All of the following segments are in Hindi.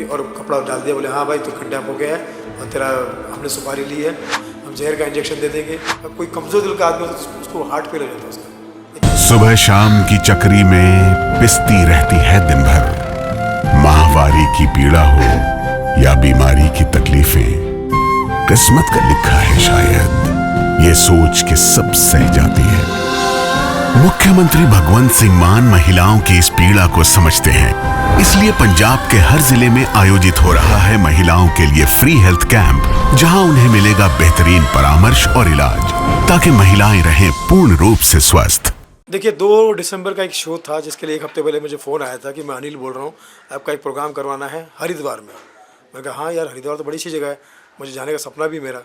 और कपड़ा डाल दिया, बोले हाँ भाई तू किडनैप हो गया है और तेरा हमने सुपारी ली है, हम जहर का इंजेक्शन दे देंगे। अब कोई कमज़ोर दिल का आदमी हो तो उसको हार्ट फेल हो जाता है उसका। सुबह शाम की चक्री में पिसती रहती है दिन भर। माहवारी की पीड़ा हो या बीमारी की तकलीफें, किस्मत का लिखा है शायद, ये सोच के सब सह जाती है। मुख्यमंत्री भगवंत सिंह मान महिलाओं की इस पीड़ा को समझते हैं, इसलिए पंजाब के हर जिले में आयोजित हो रहा है महिलाओं के लिए फ्री हेल्थ कैंप, जहां उन्हें मिलेगा बेहतरीन परामर्श और इलाज, ताकि महिलाएं रहें पूर्ण रूप से स्वस्थ। देखिए 2 दिसंबर का एक शो था जिसके लिए एक हफ्ते पहले मुझे फ़ोन आया था कि मैं अनिल बोल रहा हूँ, आपका एक प्रोग्राम करवाना है हरिद्वार में। मैंने कहा हाँ यार, हरिद्वार तो बड़ी सी जगह है, मुझे जाने का सपना भी मेरा।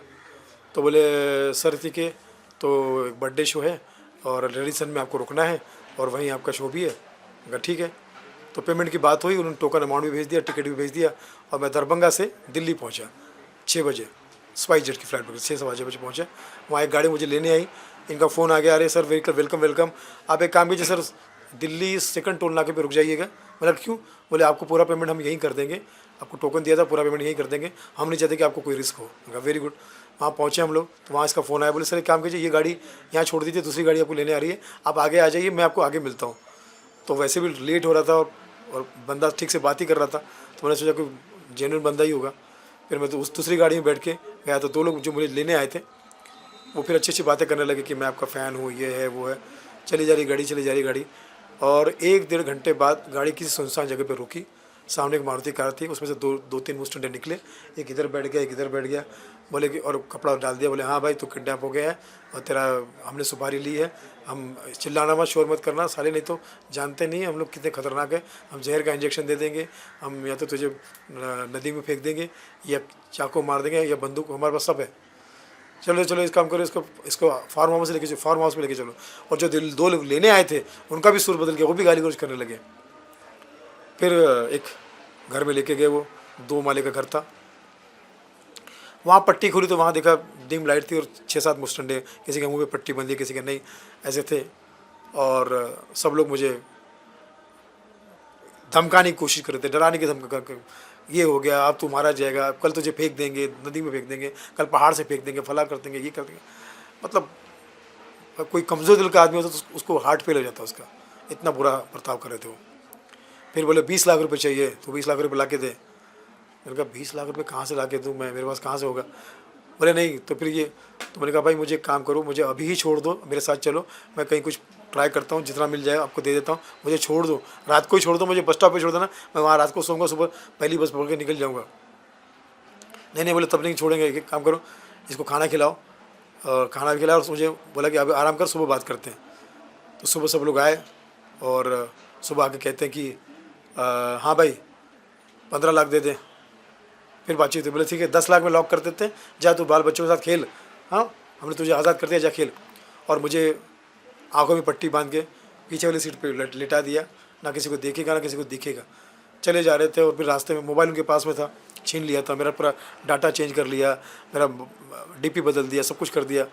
तो बोले सर ठीक है, तो एक बर्थडे शो है और रेडिसन में आपको रुकना है और वहीं आपका शो भी है। मैं कहा ठीक है। तो पेमेंट की बात हुई, उन्होंने टोकन अमाउंट भी भेज दिया, टिकट भी भेज दिया और मैं दरभंगा से दिल्ली पहुंचा 6 बजे, स्पाइस जेट की फ्लाइट पर 6 बजे पहुंचा। वहाँ एक गाड़ी मुझे लेने आई, इनका फ़ोन आ गया, अरे सर वेलकम वेलकम, आप एक काम कीजिए सर, दिल्ली सेकंड टोल नाके पे रुक जाइएगा। मतलब क्यों? बोले आपको पूरा पेमेंट हम यहीं कर देंगे, आपको टोकन दिया था, पूरा पेमेंट यहीं कर देंगे, हम नहीं चाहते कि आपको कोई रिस्क हो। मैंने कहा वेरी गुड। वहाँ पहुँचे हम लोग, तो वहाँ इसका फ़ोन आया, बोले सर एक काम कीजिए, ये गाड़ी यहाँ छोड़ दीजिए, दूसरी गाड़ी आपको लेने आ रही है, आप आगे आ जाइए, मैं आपको आगे मिलता हूँ। तो वैसे भी लेट हो रहा था और बंदा ठीक से बात ही कर रहा था, तो मैंने सोचा कोई जेन्युइन बंदा ही होगा। फिर मैं तो उस दूसरी गाड़ी में बैठ के गया, तो 2 लोग जो मुझे लेने आए थे वो फिर अच्छी अच्छी बातें करने लगे कि मैं आपका फ़ैन हूँ, ये है वो है। चली जा रही गाड़ी और 1-1.5 घंटे बाद गाड़ी किसी सुनसान जगह पे रुकी। सामने एक मारुति कार थी, उसमें से 2-3 मुस्टंडे निकले, एक इधर बैठ गया, एक इधर बैठ गया। बोले कि और कपड़ा डाल दिया, बोले हाँ भाई तू किडनैप हो गया है और तेरा हमने सुपारी ली है, हम चिल्लाना मत, शोर मत करना साले, नहीं तो जानते नहीं हम लोग कितने खतरनाक है, हम जहर का इंजेक्शन दे देंगे, हम या तो तुझे नदी में फेंक देंगे या चाकू मार देंगे या बंदूक, हमारे पास सब है। चलो चलो इस काम करो, इसको फार्म हाउस में लेके चलो। और जो 2 लोग लेने आए थे उनका भी सुर बदल गया, वो भी गाली गलौज करने लगे। फिर एक घर में लेके गए, वो 2 माले का घर था। वहाँ पट्टी खुली तो वहाँ देखा डिम लाइट थी और 6-7 मुस्टंडे, किसी के मुंह पे पट्टी बंधी, किसी के नहीं, ऐसे थे। और सब लोग मुझे धमकाने की कोशिश कर रहे थे, डराने की धमका कर, ये हो गया, अब तू मारा जाएगा, कल तुझे फेंक देंगे, नदी में फेंक देंगे, कल पहाड़ से फेंक देंगे, फला कर देंगे, ये कर देंगे। मतलब कोई कमज़ोर दिल का आदमी होता तो उसको हार्ट फेल हो जाता उसका, इतना बुरा बर्ताव कर रहे थे वो। फिर बोले 20 लाख रुपए चाहिए, तो 20 लाख रुपए ला के दे। मैंने कहा 20 लाख रुपए कहाँ से ला के दूँ मैं, मेरे पास कहाँ से होगा। बोले नहीं, तो फिर ये, तो मैंने कहा भाई मुझे एक काम करो, मुझे अभी ही छोड़ दो, मेरे साथ चलो, मैं कहीं कुछ ट्राई करता हूँ, जितना मिल जाएगा आपको दे देता हूँ, मुझे छोड़ दो, रात को ही छोड़ दो, मुझे बस स्टॉप पे छोड़ देना, मैं वहाँ रात को सोऊंगा, सुबह पहली बस पकड़ के निकल जाऊँगा। नहीं बोले तब नहीं छोड़ेंगे, एक काम करो, इसको खाना खिलाओ, और खाना भी खिलाया और मुझे बोला कि अभी आराम कर, सुबह बात करते हैं। तो सुबह सब लोग आए और सुबह आके कहते हैं कि हाँ भाई 15 लाख दे दे। फिर बातचीत हुई, बोले ठीक है 10 लाख में लॉक कर देते हैं, जा तू बाल बच्चों के साथ खेल, हाँ हमने तुझे आज़ाद कर दिया, जा खेल। और मुझे आंखों में पट्टी बांध के पीछे वाली सीट पे लिटा दिया, ना किसी को देखेगा ना किसी को दिखेगा। चले जा रहे थे और फिर रास्ते में मोबाइल उनके पास में था, छीन लिया था, मेरा पूरा डाटा चेंज कर लिया, मेरा डीपी बदल दिया, सब कुछ कर दिया।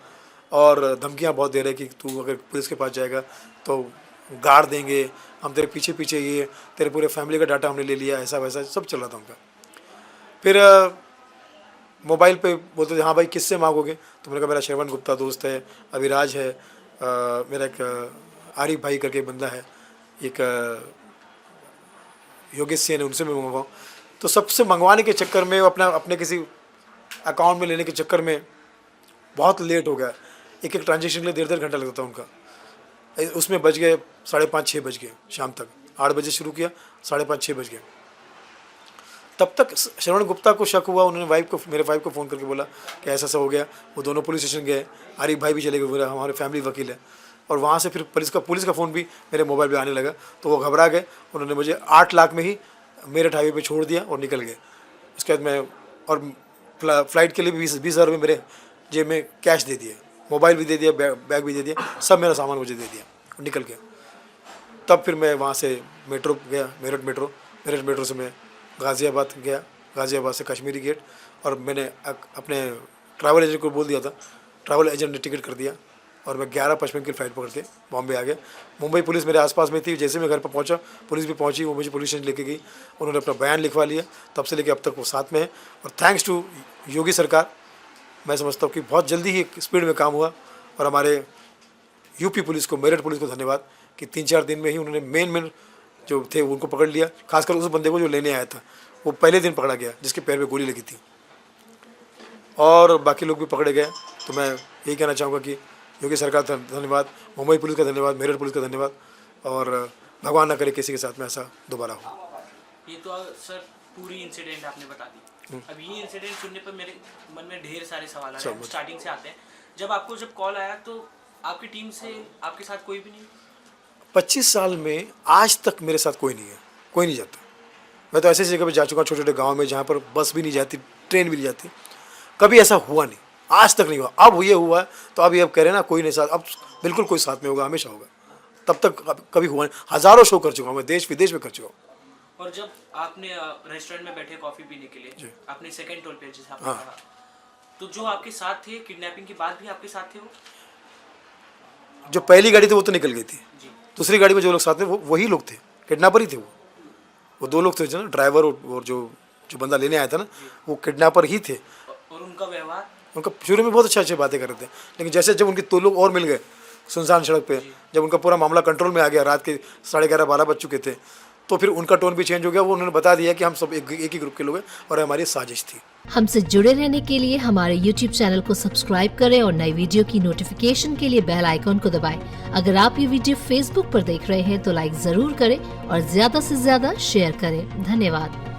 और धमकियाँ बहुत दे रहे कि तू अगर पुलिस के पास जाएगा तो गाड़ देंगे, हम तेरे पीछे पीछे, ये तेरे पूरे फैमिली का डाटा हमने ले लिया, ऐसा वैसा सब चल रहा था उनका। फिर मोबाइल पे बोलते थे हाँ भाई किससे मांगोगे, तो मैंने कहा मेरा श्रवण गुप्ता दोस्त है, अभिराज है, मेरा एक आरिफ भाई करके बंदा है, एक योगेश सेन है, उनसे मैं मंगवाऊँ। तो सबसे मंगवाने के चक्कर में, अपने किसी अकाउंट में लेने के चक्कर में बहुत लेट हो गया। एक ट्रांजेक्शन के लिए 1.5 घंटा लगता था उनका, उसमें बज गए 5:30-6 बज गए शाम तक। 8 बजे शुरू किया, 5:30-6 बज गए। तब तक श्रवण गुप्ता को शक हुआ, उन्होंने मेरे वाइफ को फ़ोन करके बोला कि ऐसा ऐसा हो गया। वो दोनों पुलिस स्टेशन गए, आरिफ भाई भी चले गए, बोला हमारे फैमिली वकील है। और वहाँ से फिर पुलिस का फ़ोन भी मेरे मोबाइल पे आने लगा, तो वो घबरा गए। उन्होंने मुझे 8 लाख में ही मेरठ हाईवे पे छोड़ दिया और निकल गए। उसके बाद मैं और फ्लाइट के लिए भी 20,000 रुपये मेरे जेब में कैश दे दिए, मोबाइल भी दे दिया, बैग भी दे दिया, सब मेरा सामान मुझे दे दिया और निकल गया। तब फिर मैं वहाँ से मेट्रो गया, मेरठ मेट्रो से मैं गाज़ियाबाद गया, गाज़ियाबाद से कश्मीरी गेट। और मैंने अपने ट्रैवल एजेंट को बोल दिया था, ट्रैवल एजेंट ने टिकट कर दिया और मैं 11:55 की फ़्लाइट पकड़ के बॉम्बे आ गया। मुंबई पुलिस मेरे आसपास में थी, जैसे मैं घर पर पहुंचा पुलिस भी पहुंची, वो मुझे पुलिस स्टेशन लेके गई, उन्होंने अपना बयान लिखवा लिया, तब से लेके अब तक वो साथ में है। और थैंक्स टू योगी सरकार, मैं समझता हूँ कि बहुत जल्दी ही स्पीड में काम हुआ। और हमारे यूपी पुलिस को, मेरठ पुलिस को धन्यवाद कि 3-4 दिन में ही उन्होंने मेन जो थे उनको पकड़ लिया। खासकर उस बंदे को जो लेने आया था, वो पहले दिन पकड़ा गया जिसके पैर में गोली लगी थी, और बाकी लोग भी पकड़े गए। तो मैं यही कहना चाहूँगा कि योगी सरकार का धन्यवाद, मुंबई पुलिस का धन्यवाद, मेरठ पुलिस का धन्यवाद, और भगवान ना करे किसी के साथ में ऐसा दोबारा हो। ये तो सर पूरी इंसिडेंट आपने बता दी। अब ये इंसिडेंट सुनने पर मेरे मन में ढेर सारे सवाल आ रहे हैं। स्टार्टिंग से आते हैं, जब कॉल आया तो आपकी टीम से आपके साथ कोई भी नहीं? 25 साल में आज तक मेरे साथ कोई नहीं है, कोई नहीं जाता। मैं तो ऐसी जगह पे जा चुका, छोटे छोटे गाँव में, जहाँ पर बस भी नहीं जाती, ट्रेन भी नहीं जाती, कभी ऐसा हुआ नहीं, आज तक नहीं हुआ। अब ये हुआ है तो अब कह रहे हैं ना, कोई नहीं साथ, अब बिल्कुल कोई साथ में होगा, हमेशा होगा। तब तक कभी हुआ नहीं। हज़ारों शो कर चुका हूँ मैं, देश विदेश में कर चुका हूँ। और जब आपने रेस्टोरेंट में बैठे कॉफ़ी पीने के लिए, आपने सेकंड टोल पे जैसे आपने कहा, तो जो आपके साथ थे किडनैपिंग के बाद भी आपके साथ थे वो? जो पहली गाड़ी थी वो तो निकल गई थी, दूसरी गाड़ी में जो लोग साथ में, वो वही लोग थे, किडनैपर ही थे वो 2 लोग थे जो ना, ड्राइवर और जो बंदा लेने आया था ना, वो किडनैपर ही थे। और उनका व्यवहार? उनका शुरू में बहुत अच्छी बातें कर रहे थे, लेकिन जैसे जब उनके 2 लोग और मिल गए सुनसान सड़क पे, जब उनका पूरा मामला कंट्रोल में आ गया, रात के 11:30-12 बज चुके थे, तो फिर उनका टोन भी चेंज हो गया। वो उन्होंने बता दिया कि हम सब एक ही ग्रुप के लोग हैं और हमारी साजिश थी। हमसे जुड़े रहने के लिए हमारे YouTube चैनल को सब्सक्राइब करें और नई वीडियो की नोटिफिकेशन के लिए बेल आइकॉन को दबाएं। अगर आप ये वीडियो Facebook पर देख रहे हैं तो लाइक जरूर करें और ज्यादा से ज्यादा शेयर करें। धन्यवाद।